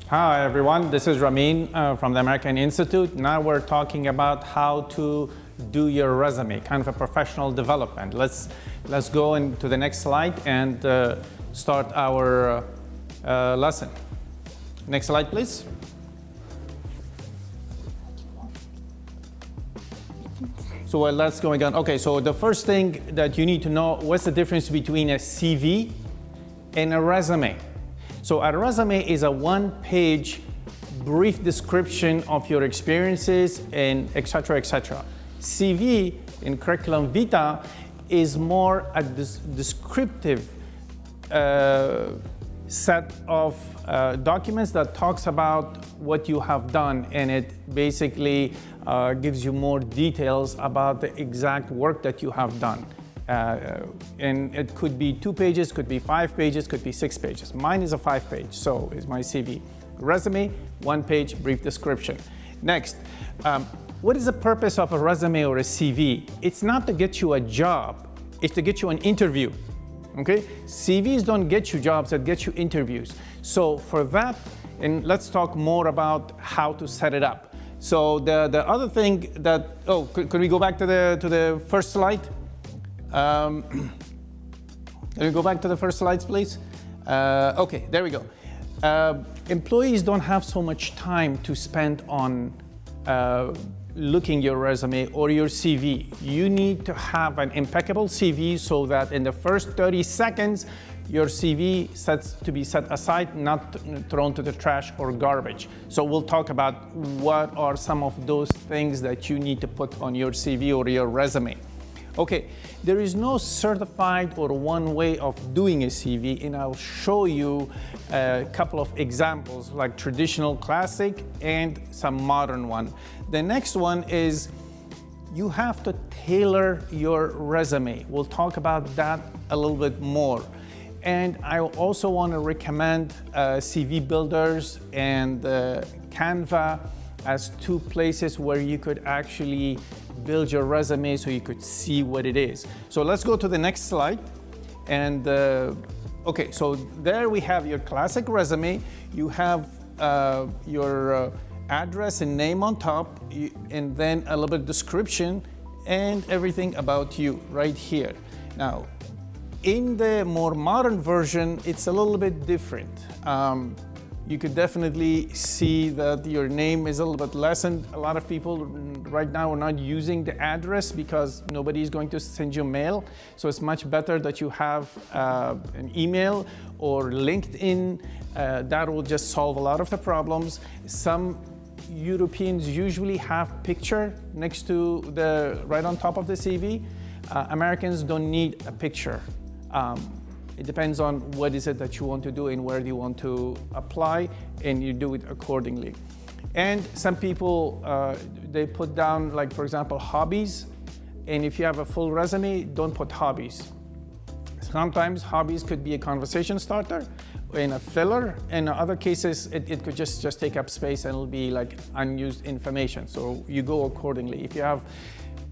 Hi everyone, this is Ramin from the American Institute. Now we're talking about how to do your resume, kind of a professional development. Let's go into the next slide and start our lesson. Next slide, please. So while that's going on, okay, so the first thing that you need to know, what's the difference between a CV and a resume? So a resume is a one-page brief description of your experiences and et cetera, et cetera. CV in curriculum vitae is more a descriptive set of documents that talks about what you have done, and it basically gives you more details about the exact work that you have done. And it could be 2 pages, could be 5 pages, could be 6 pages. Mine is a 5-page, so is my CV. Resume, 1-page brief description. Next, what is the purpose of a resume or a CV? It's not to get you a job, it's to get you an interview, okay? CVs don't get you jobs, that get you interviews. So for that, and let's talk more about how to set it up. So the other thing that, could we go back to the first slide? Can we go back to the first slides, please? Okay, there we go. Employees don't have so much time to spend on looking your resume or your CV. You need to have an impeccable CV so that in the first 30 seconds, your CV sets to be set aside, not thrown to the trash or garbage. So we'll talk about what are some of those things that you need to put on your CV or your resume. Okay, there is no certified or one way of doing a CV, and I'll show you a couple of examples, like traditional classic and some modern one. The next one is you have to tailor your resume. We'll talk about that a little bit more. And I also want to recommend CV Builders and Canva as 2 places where you could actually build your resume so you could see what it is. So let's go to the next slide. And okay, so there we have your classic resume. You have your address and name on top, and then a little bit of description and everything about you right here. Now, in the more modern version, it's a little bit different. You could definitely see that your name is a little bit lessened. A lot of people right now are not using the address because nobody is going to send you mail. So it's much better that you have an email or LinkedIn. That will just solve a lot of the problems. Some Europeans usually have picture next to right on top of the CV. Americans don't need a picture. It depends on what is it that you want to do and where you want to apply, and you do it accordingly. And some people, they put down, like for example, hobbies. And if you have a full resume, don't put hobbies. Sometimes hobbies could be a conversation starter and a filler. In other cases, it could just take up space and it'll be like unused information. So you go accordingly. If you have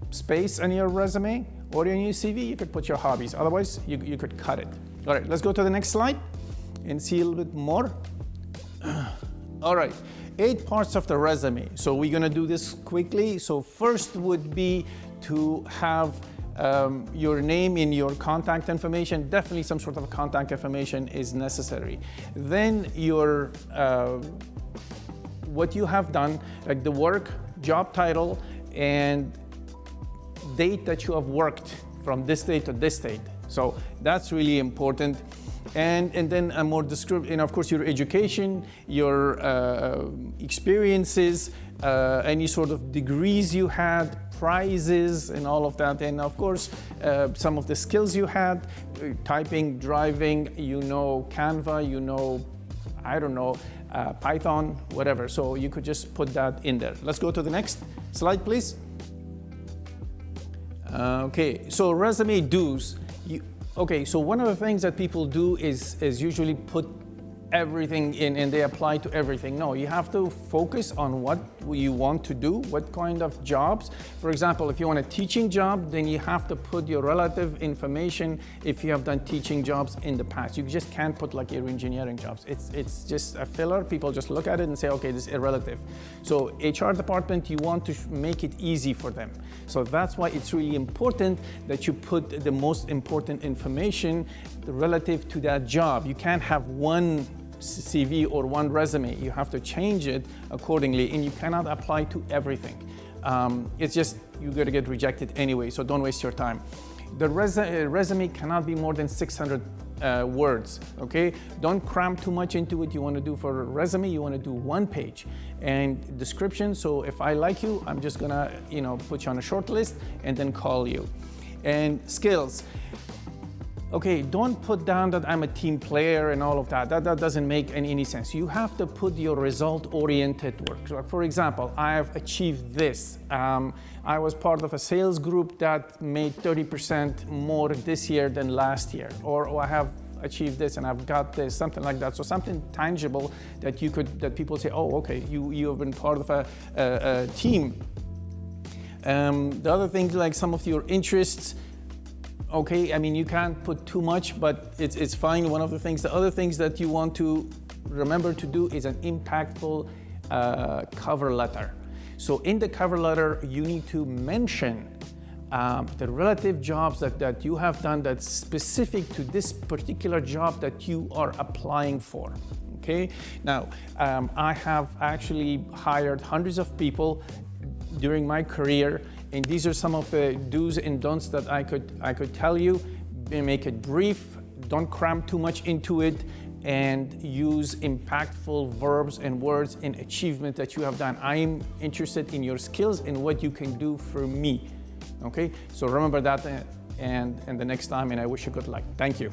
space on your resume or in your CV, you could put your hobbies. Otherwise, you could cut it. All right, let's go to the next slide and see a little bit more. All right, 8 parts of the resume. So we're gonna do this quickly. So first would be to have your name and your contact information. Definitely some sort of contact information is necessary. Then your what you have done, like the work, job title, and date that you have worked from this date to this date. So that's really important. And then a more descriptive, and of course your education, your experiences, any sort of degrees you had, prizes and all of that. And of course, some of the skills you had, typing, driving, you know Canva, you know, I don't know, Python, whatever. So you could just put that in there. Let's go to the next slide, please. Okay, so resume do's. Okay, so one of the things that people do is usually put everything and they apply to everything. No, you have to focus on what you want to do, what kind of jobs. For example, if you want a teaching job, then you have to put your relative information if you have done teaching jobs in the past. You just can't put like your engineering jobs. It's just a filler. People just look at it and say, okay, this is irrelevant. So HR department, you want to make it easy for them. So that's why it's really important that you put the most important information relative to that job. You can't have one CV or one resume. You have to change it accordingly, and you cannot apply to everything. It's just, you're gonna get rejected anyway, so don't waste your time. The resume cannot be more than 600 words, okay? Don't cram too much into it. You wanna do for a resume, you wanna do 1 page. And description, so if I like you, I'm just gonna, put you on a short list and then call you. And skills. Okay, don't put down that I'm a team player and all of that. That doesn't make any sense. You have to put your result-oriented work. So for example, I have achieved this. I was part of a sales group that made 30% more this year than last year. Or I have achieved this and I've got this, something like that. So something tangible that that people say, oh, okay, you have been part of a team. The other thing, like some of your interests, okay, I mean, you can't put too much, but it's fine. The other things that you want to remember to do is an impactful cover letter. So in the cover letter, you need to mention the relative jobs that you have done that's specific to this particular job that you are applying for. Okay, now I have actually hired hundreds of people during my career, and these are some of the do's and don'ts that I could tell you. Make it brief, don't cram too much into it, and use impactful verbs and words and achievement that you have done. I'm interested in your skills and what you can do for me. Okay, so remember that and the next time, and I wish you good luck. Thank you.